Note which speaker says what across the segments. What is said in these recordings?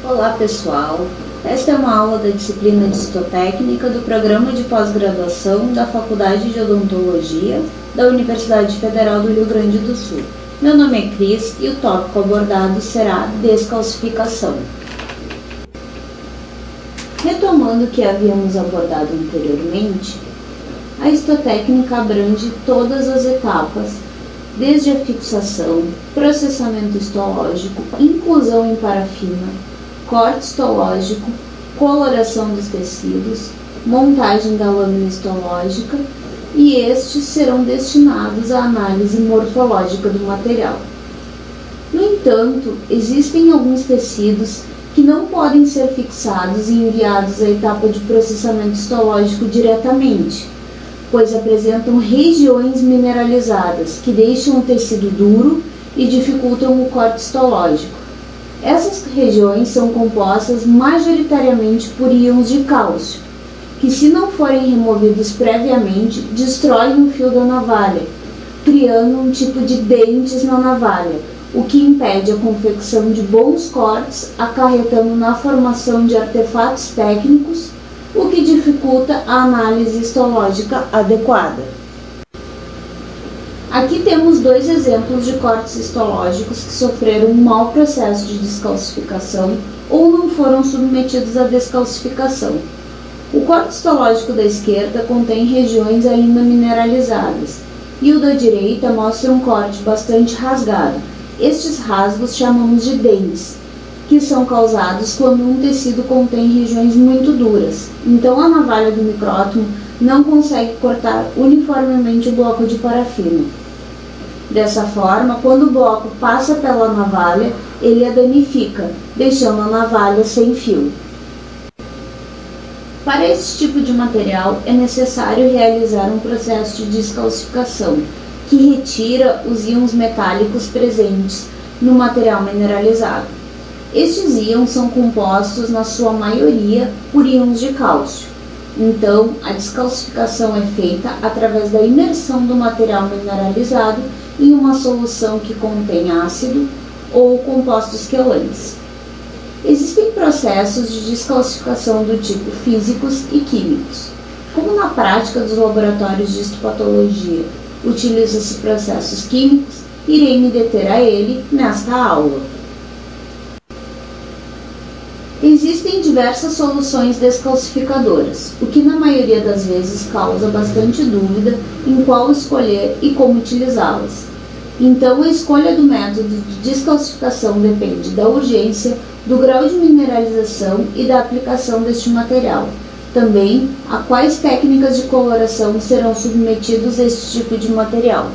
Speaker 1: Olá pessoal, esta é uma aula da disciplina de Histotécnica do Programa de Pós-Graduação da Faculdade de Odontologia da Universidade Federal do Rio Grande do Sul. Meu nome é Cris e o tópico abordado será descalcificação. Retomando o que havíamos abordado anteriormente, a histotécnica abrange todas as etapas, desde a fixação, processamento histológico, inclusão em parafina, corte histológico, coloração dos tecidos, montagem da lâmina histológica, e estes serão destinados à análise morfológica do material. No entanto, existem alguns tecidos que não podem ser fixados e enviados à etapa de processamento histológico diretamente, pois apresentam regiões mineralizadas que deixam o tecido duro e dificultam o corte histológico. Essas regiões são compostas majoritariamente por íons de cálcio, que, se não forem removidos previamente, destroem o fio da navalha, criando um tipo de dentes na navalha, o que impede a confecção de bons cortes, acarretando na formação de artefatos técnicos, o que dificulta a análise histológica adequada. Aqui temos dois exemplos de cortes histológicos que sofreram um mau processo de descalcificação ou não foram submetidos à descalcificação. O corte histológico da esquerda contém regiões ainda mineralizadas e o da direita mostra um corte bastante rasgado. Estes rasgos chamamos de dentes, que são causados quando um tecido contém regiões muito duras. Então a navalha do micrótomo não consegue cortar uniformemente o bloco de parafina. Dessa forma, quando o bloco passa pela navalha, ele a danifica, deixando a navalha sem fio. Para esse tipo de material, é necessário realizar um processo de descalcificação, que retira os íons metálicos presentes no material mineralizado. Estes íons são compostos, na sua maioria, por íons de cálcio. Então, a descalcificação é feita através da imersão do material mineralizado em uma solução que contém ácido ou compostos quelantes. Existem processos de descalcificação do tipo físicos e químicos. Como na prática dos laboratórios de histopatologia utilizam-se processos químicos, irei me deter a ele nesta aula. Existem diversas soluções descalcificadoras, o que na maioria das vezes causa bastante dúvida em qual escolher e como utilizá-las. Então, a escolha do método de descalcificação depende da urgência, do grau de mineralização e da aplicação deste material. Também, a quais técnicas de coloração serão submetidos a este tipo de material.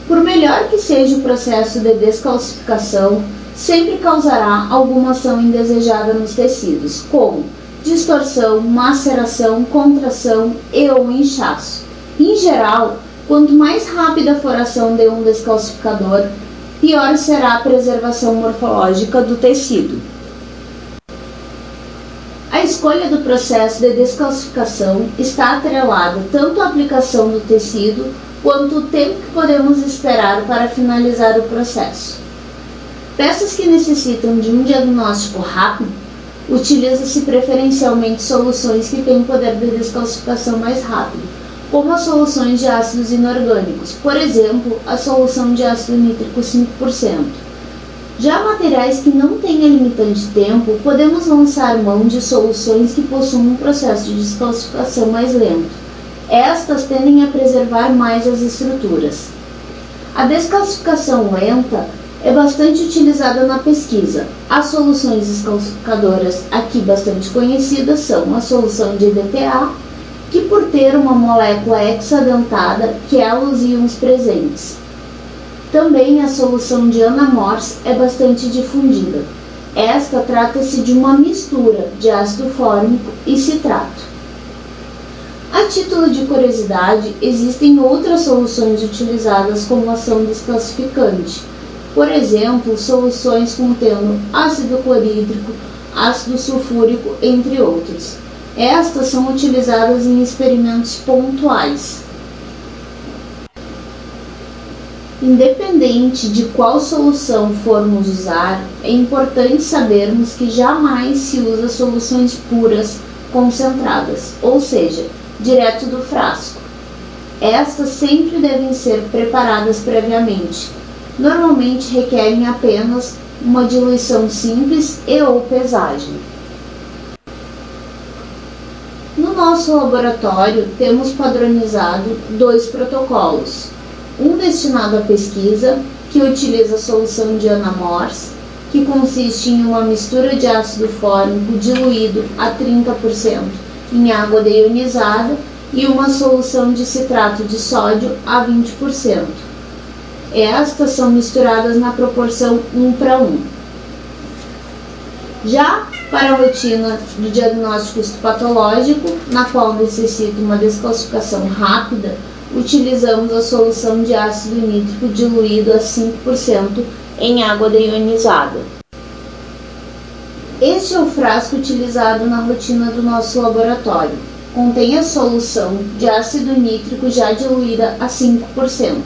Speaker 1: Por melhor que seja o processo de descalcificação, sempre causará alguma ação indesejada nos tecidos, como distorção, maceração, contração e ou inchaço. Em geral, quanto mais rápida for a ação de um descalcificador, pior será a preservação morfológica do tecido. A escolha do processo de descalcificação está atrelada tanto à aplicação do tecido, quanto o tempo que podemos esperar para finalizar o processo. Peças que necessitam de um diagnóstico rápido, utiliza-se preferencialmente soluções que têm poder de descalcificação mais rápido, como as soluções de ácidos inorgânicos, por exemplo, a solução de ácido nítrico 5%. Já materiais que não tenham limitante de tempo, podemos lançar mão de soluções que possuem um processo de descalcificação mais lento. Estas tendem a preservar mais as estruturas. A descalcificação lenta é bastante utilizada na pesquisa. As soluções descalcificadoras aqui bastante conhecidas são a solução de EDTA, que por ter uma molécula hexadentada quela os íons presentes. Também a solução de Anamorse é bastante difundida. Esta trata-se de uma mistura de ácido fórmico e citrato. A título de curiosidade, existem outras soluções utilizadas como ação descalcificante. Por exemplo, soluções contendo ácido clorídrico, ácido sulfúrico, entre outros. Estas são utilizadas em experimentos pontuais. Independente de qual solução formos usar, é importante sabermos que jamais se usa soluções puras concentradas, ou seja, direto do frasco. Estas sempre devem ser preparadas previamente. Normalmente requerem apenas uma diluição simples e/ou pesagem. No nosso laboratório, temos padronizado 2 protocolos. Um destinado à pesquisa, que utiliza a solução de Anamorse, que consiste em uma mistura de ácido fórmico diluído a 30% em água deionizada e uma solução de citrato de sódio a 20%. Estas são misturadas na proporção 1:1. Já para a rotina do diagnóstico histopatológico, na qual necessita uma descalcificação rápida, utilizamos a solução de ácido nítrico diluído a 5% em água deionizada. Este é o frasco utilizado na rotina do nosso laboratório. Contém a solução de ácido nítrico já diluída a 5%.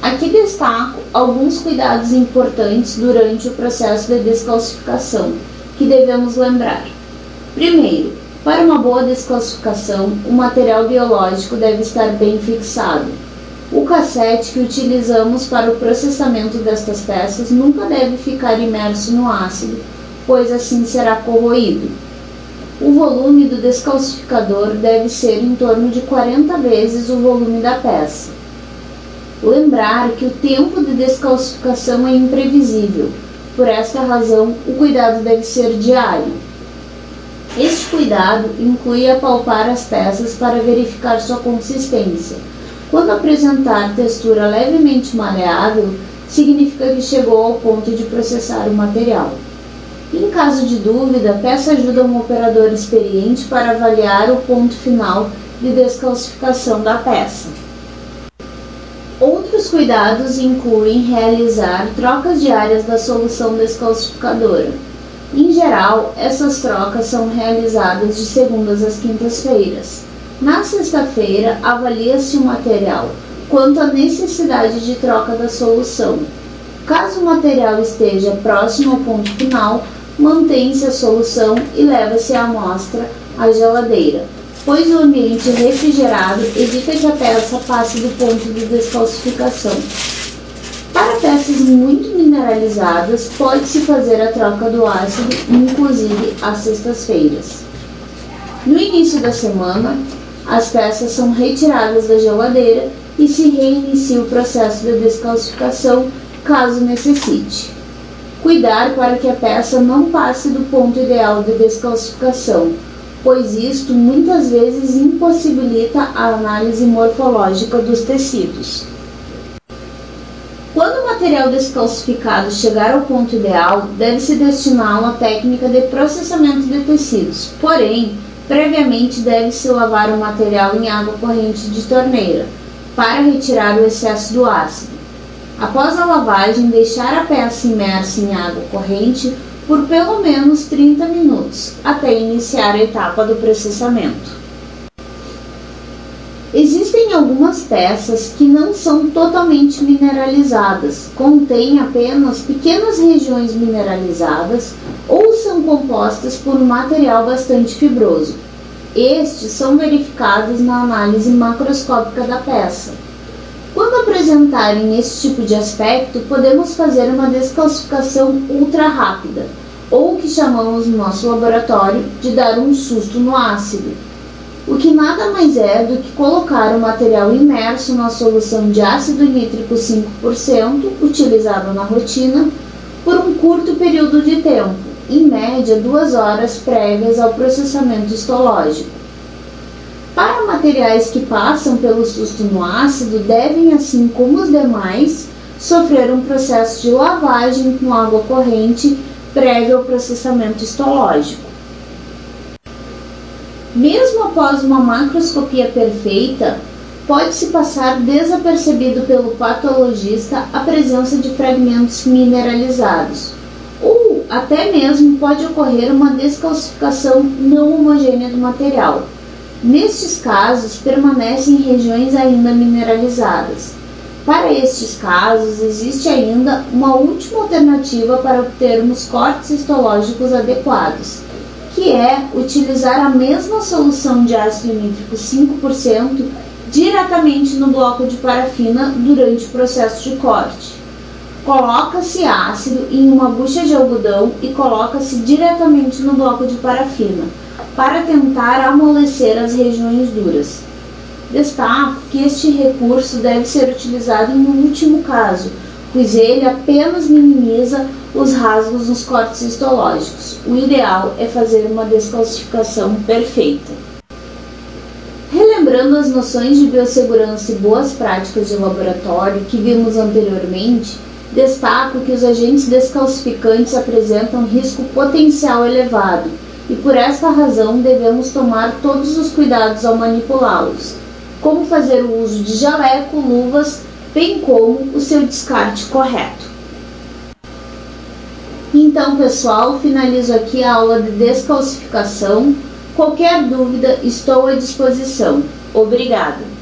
Speaker 1: Aqui destaco alguns cuidados importantes durante o processo de descalcificação, que devemos lembrar. Primeiro, para uma boa descalcificação, o material biológico deve estar bem fixado. O cassete que utilizamos para o processamento destas peças nunca deve ficar imerso no ácido, pois assim será corroído. O volume do descalcificador deve ser em torno de 40 vezes o volume da peça. Lembrar que o tempo de descalcificação é imprevisível, por esta razão o cuidado deve ser diário. Este cuidado inclui apalpar as peças para verificar sua consistência. Quando apresentar textura levemente maleável, significa que chegou ao ponto de processar o material. Em caso de dúvida, peça ajuda a um operador experiente para avaliar o ponto final de descalcificação da peça. Outros cuidados incluem realizar trocas diárias da solução descalcificadora. Em geral, essas trocas são realizadas de segundas às quintas-feiras. Na sexta-feira, avalia-se o material quanto à necessidade de troca da solução. Caso o material esteja próximo ao ponto final, mantém-se a solução e leva-se a amostra à geladeira, pois o ambiente refrigerado evita que a peça passe do ponto de descalcificação. Para peças muito mineralizadas, pode-se fazer a troca do ácido, inclusive às sextas-feiras. No início da semana, as peças são retiradas da geladeira e se reinicia o processo de descalcificação, caso necessite. Cuidar para que a peça não passe do ponto ideal de descalcificação, pois isto muitas vezes impossibilita a análise morfológica dos tecidos. Quando o material descalcificado chegar ao ponto ideal, deve-se destiná-lo à técnica de processamento de tecidos, porém, previamente deve-se lavar o material em água corrente de torneira, para retirar o excesso do ácido. Após a lavagem, deixar a peça imersa em água corrente por pelo menos 30 minutos, até iniciar a etapa do processamento. Existem algumas peças que não são totalmente mineralizadas, contêm apenas pequenas regiões mineralizadas ou são compostas por um material bastante fibroso. Estes são verificados na análise macroscópica da peça. Quando apresentarem esse tipo de aspecto, podemos fazer uma descalcificação ultra rápida, ou o que chamamos no nosso laboratório de dar um susto no ácido, o que nada mais é do que colocar o material imerso na solução de ácido nítrico 5%, utilizado na rotina, por um curto período de tempo, em média 2 horas prévias ao processamento histológico. Para materiais que passam pelo susto no ácido, devem, assim como os demais, sofrer um processo de lavagem com água corrente prévio ao processamento histológico. Mesmo após uma macroscopia perfeita, pode-se passar desapercebido pelo patologista a presença de fragmentos mineralizados, ou até mesmo pode ocorrer uma descalcificação não homogênea do material. Nestes casos, permanecem regiões ainda mineralizadas. Para estes casos, existe ainda uma última alternativa para obtermos cortes histológicos adequados, que é utilizar a mesma solução de ácido nítrico 5% diretamente no bloco de parafina durante o processo de corte. Coloca-se ácido em uma bucha de algodão e coloca-se diretamente no bloco de parafina, para tentar amolecer as regiões duras. Destaco que este recurso deve ser utilizado em um último caso, pois ele apenas minimiza os rasgos nos cortes histológicos. O ideal é fazer uma descalcificação perfeita. Relembrando as noções de biossegurança e boas práticas de laboratório que vimos anteriormente, destaco que os agentes descalcificantes apresentam risco potencial elevado e por esta razão devemos tomar todos os cuidados ao manipulá-los, como fazer o uso de jaleco, luvas, bem como o seu descarte correto. Então, pessoal, finalizo aqui a aula de descalcificação. Qualquer dúvida, estou à disposição. Obrigada!